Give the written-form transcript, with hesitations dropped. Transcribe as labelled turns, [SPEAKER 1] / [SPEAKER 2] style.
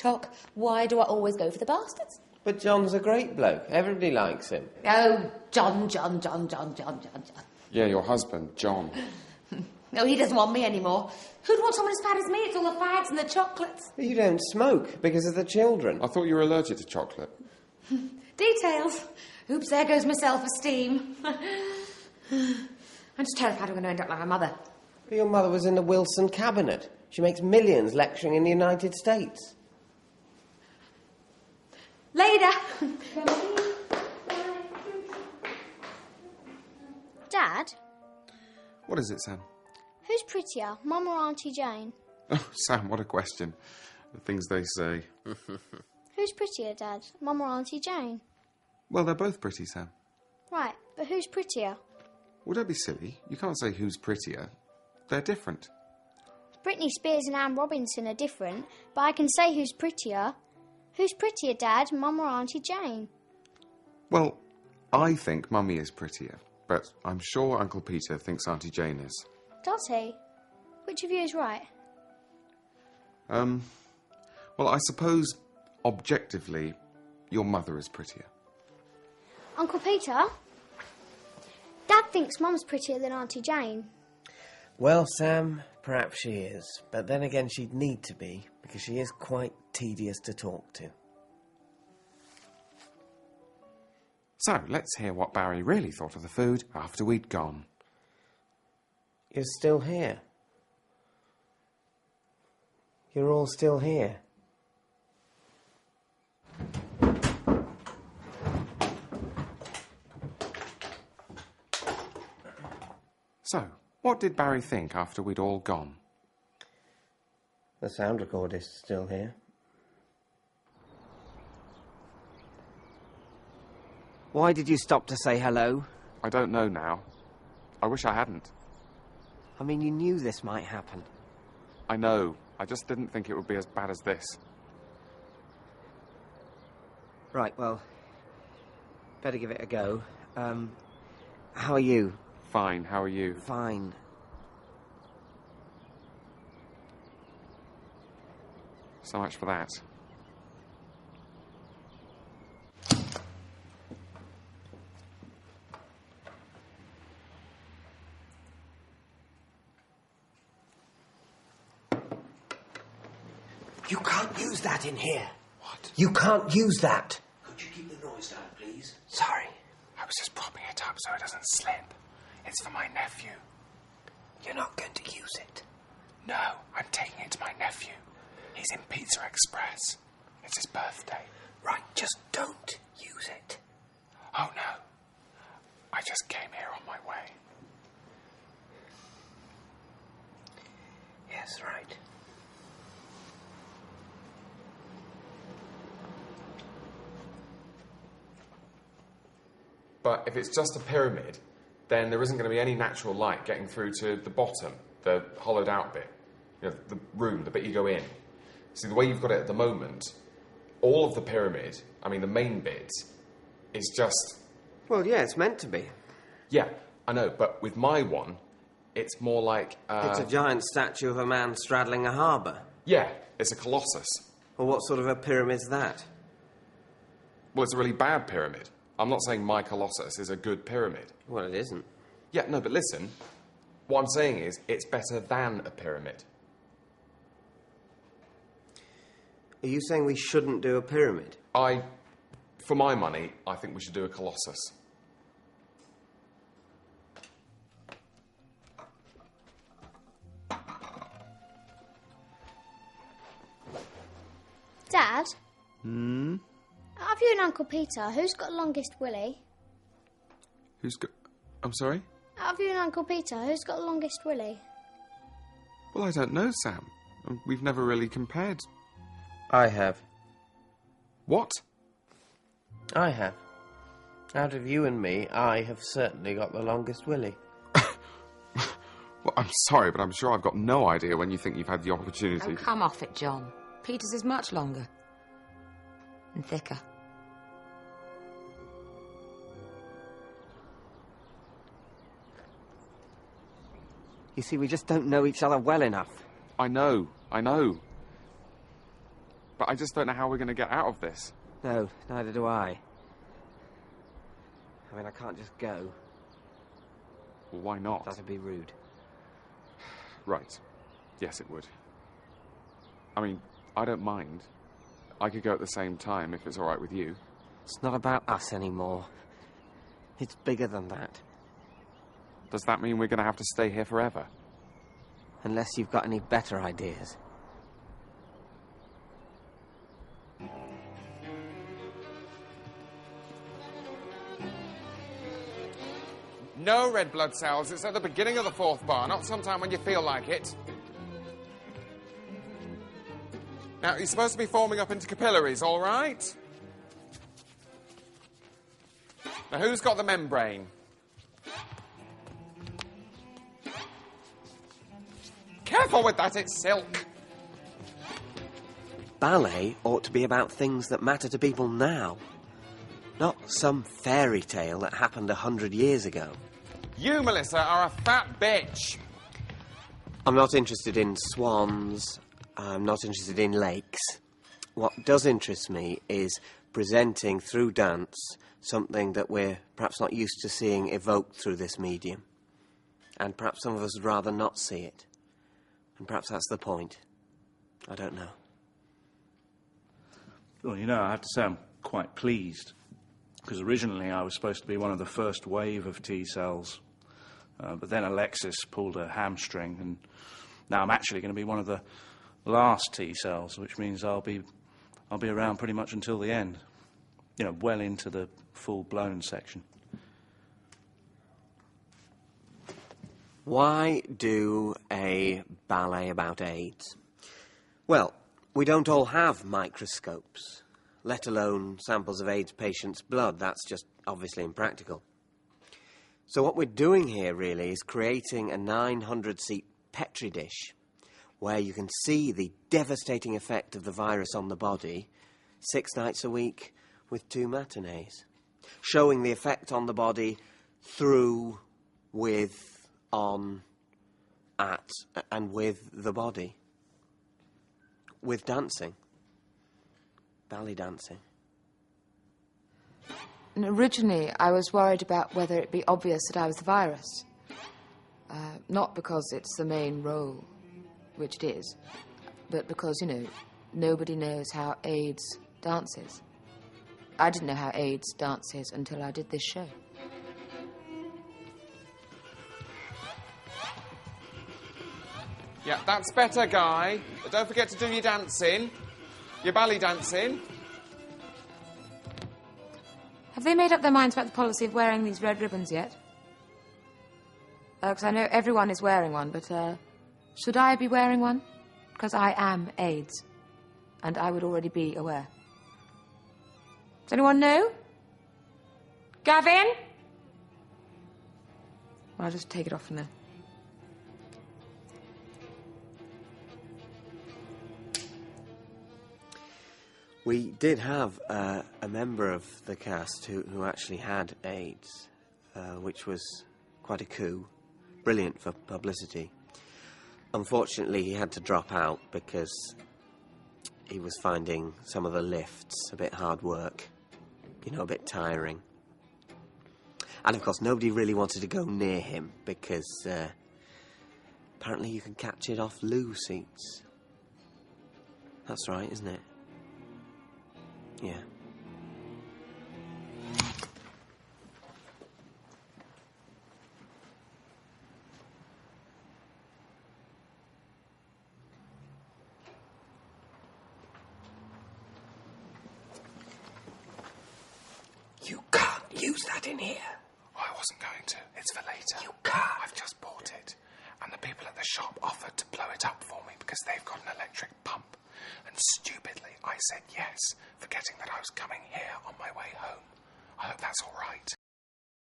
[SPEAKER 1] tick-tock. Why do I always go for the bastards?
[SPEAKER 2] But John's a great bloke. Everybody likes him.
[SPEAKER 1] Oh, John.
[SPEAKER 3] Yeah, your husband, John.
[SPEAKER 1] No, he doesn't want me anymore. Who'd want someone as fat as me? It's all the fags and the chocolates.
[SPEAKER 2] You don't smoke because of the children.
[SPEAKER 3] I thought you were allergic to chocolate.
[SPEAKER 1] Details. Oops, there goes my self-esteem. I'm just terrified I'm going to end up like my mother.
[SPEAKER 2] But your mother was in the Wilson cabinet. She makes millions lecturing in the United States.
[SPEAKER 1] Later.
[SPEAKER 4] Dad?
[SPEAKER 3] What is it, Sam?
[SPEAKER 4] Who's prettier, Mum or Auntie Jane?
[SPEAKER 3] Oh, Sam, what a question. The things they say.
[SPEAKER 4] Who's prettier, Dad, Mum or Auntie Jane?
[SPEAKER 3] Well, they're both pretty, Sam.
[SPEAKER 4] Right, but who's prettier?
[SPEAKER 3] Well, don't be silly. You can't say who's prettier. They're different.
[SPEAKER 4] Britney Spears and Anne Robinson are different, but I can say who's prettier. Who's prettier, Dad, Mum or Auntie Jane?
[SPEAKER 3] Well, I think Mummy is prettier, but I'm sure Uncle Peter thinks Auntie Jane is.
[SPEAKER 4] Does he? Which of you is right?
[SPEAKER 3] Well, I suppose, objectively, your mother is prettier.
[SPEAKER 4] Uncle Peter? Dad thinks Mum's prettier than Auntie Jane.
[SPEAKER 2] Well, Sam, perhaps she is. But then again, she'd need to be, because she is quite tedious to talk to.
[SPEAKER 3] So, let's hear what Barry really thought of the food after we'd gone.
[SPEAKER 2] You're still here. You're all still here.
[SPEAKER 3] So, what did Barry think after we'd all gone?
[SPEAKER 2] The sound recorder's still here. Why did you stop to say hello?
[SPEAKER 3] I don't know now. I wish I hadn't.
[SPEAKER 2] I mean, you knew this might happen.
[SPEAKER 3] I know. I just didn't think it would be as bad as this.
[SPEAKER 2] Right, well, better give it a go. How are you?
[SPEAKER 3] Fine, how are you?
[SPEAKER 2] Fine.
[SPEAKER 3] So much for that.
[SPEAKER 2] You can't use that in here.
[SPEAKER 3] What?
[SPEAKER 2] You can't use that.
[SPEAKER 5] Could you keep the noise down, please?
[SPEAKER 2] Sorry.
[SPEAKER 3] I was just propping it up so it doesn't slip. It's for my nephew.
[SPEAKER 2] You're not going to use it.
[SPEAKER 3] No, I'm taking it to my nephew. He's in Pizza Express. It's his birthday.
[SPEAKER 2] Right, just don't use it.
[SPEAKER 3] Oh, no. I just came here on my way.
[SPEAKER 2] Yes, right.
[SPEAKER 3] But if it's just a pyramid, then there isn't going to be any natural light getting through to the bottom, the hollowed out bit. You know, the room, the bit you go in. See, the way you've got it at the moment, all of the pyramid, I mean the main bit, is just...
[SPEAKER 2] Well, yeah, it's meant to be.
[SPEAKER 3] Yeah, I know, but with my one, it's more like...
[SPEAKER 2] It's a giant statue of a man straddling a harbour.
[SPEAKER 3] Yeah, it's a colossus.
[SPEAKER 2] Well, what sort of a pyramid's that?
[SPEAKER 3] Well, it's a really bad pyramid. I'm not saying my colossus is a good pyramid.
[SPEAKER 2] Well, it isn't.
[SPEAKER 3] Yeah, no, but listen. What I'm saying is, it's better than a pyramid.
[SPEAKER 2] Are you saying we shouldn't do a pyramid?
[SPEAKER 3] For my money, I think we should do a colossus.
[SPEAKER 4] Dad? Out of you and Uncle Peter, who's got the longest willy?
[SPEAKER 3] Who's got... I'm sorry?
[SPEAKER 4] Out of you and Uncle Peter, who's got the longest willy?
[SPEAKER 3] Well, I don't know, Sam. We've never really compared.
[SPEAKER 2] I have.
[SPEAKER 3] What?
[SPEAKER 2] I have. Out of you and me, I have certainly got the longest willy.
[SPEAKER 3] Well, I'm sorry, but I'm sure I've got no idea when you think you've had the opportunity.
[SPEAKER 1] Oh, come off it, John. Peter's is much longer. And thicker.
[SPEAKER 2] You see, we just don't know each other well enough.
[SPEAKER 3] I know. but I just don't know how we're going to get out of this.
[SPEAKER 2] No, neither do I. I mean, I can't just go.
[SPEAKER 3] Well, why not?
[SPEAKER 2] That'd be rude.
[SPEAKER 3] Right. Yes, it would. I mean, I don't mind. I could go at the same time if it's all right with you.
[SPEAKER 2] It's not about us anymore. It's bigger than that.
[SPEAKER 3] Does that mean we're going to have to stay here forever?
[SPEAKER 2] Unless you've got any better ideas.
[SPEAKER 3] No red blood cells. It's at the beginning of the 4th bar, not sometime when you feel like it. Now, you're supposed to be forming up into capillaries, all right? Now, who's got the membrane? Careful with that, it's silk.
[SPEAKER 2] Ballet ought to be about things that matter to people now. Not some fairy tale that happened 100 years ago.
[SPEAKER 3] You, Melissa, are a fat bitch.
[SPEAKER 2] I'm not interested in swans. I'm not interested in lakes. What does interest me is presenting through dance something that we're perhaps not used to seeing evoked through this medium. And perhaps some of us would rather not see it. And perhaps that's the point. I don't know.
[SPEAKER 6] Well, you know, I have to say I'm quite pleased. Because originally I was supposed to be one of the first wave of T-cells. But then Alexis pulled a hamstring, and now I'm actually going to be one of the last T-cells, which means I'll be around pretty much until the end. You know, well into the full-blown section.
[SPEAKER 2] Why do a ballet about AIDS? Well, we don't all have microscopes, let alone samples of AIDS patients' blood. That's just obviously impractical. So what we're doing here, really, is creating a 900-seat Petri dish where you can see the devastating effect of the virus on the body 6 nights a week with 2 matinees, showing the effect on the body through, with, on, at, and with the body. With dancing. Ballet dancing.
[SPEAKER 1] And originally, I was worried about whether it'd be obvious that I was the virus. Not because it's the main role, which it is, but because, you know, nobody knows how AIDS dances. I didn't know how AIDS dances until I did this show.
[SPEAKER 3] Yeah, that's better, Guy. But don't forget to do your dancing. Your ballet dancing.
[SPEAKER 1] Have they made up their minds about the policy of wearing these red ribbons yet? Because I know everyone is wearing one, but, should I be wearing one? Because I am AIDS, and I would already be aware. Does anyone know? Gavin? Well, I'll just take it off from there.
[SPEAKER 2] We did have a member of the cast who actually had AIDS, which was quite a coup. Brilliant for publicity. Unfortunately, he had to drop out because he was finding some of the lifts a bit hard work, you know, a bit tiring. And, of course, nobody really wanted to go near him because apparently you can catch it off loo seats. That's right, isn't it? Yeah. You can't use that in here.
[SPEAKER 5] I wasn't going to. It's for later.
[SPEAKER 2] You can't.
[SPEAKER 5] I've just bought it. And the people at the shop offered to blow it up for me because they've got an electric pump. And stupidly, I said yes, forgetting that I was coming here on my way home. I hope that's all right.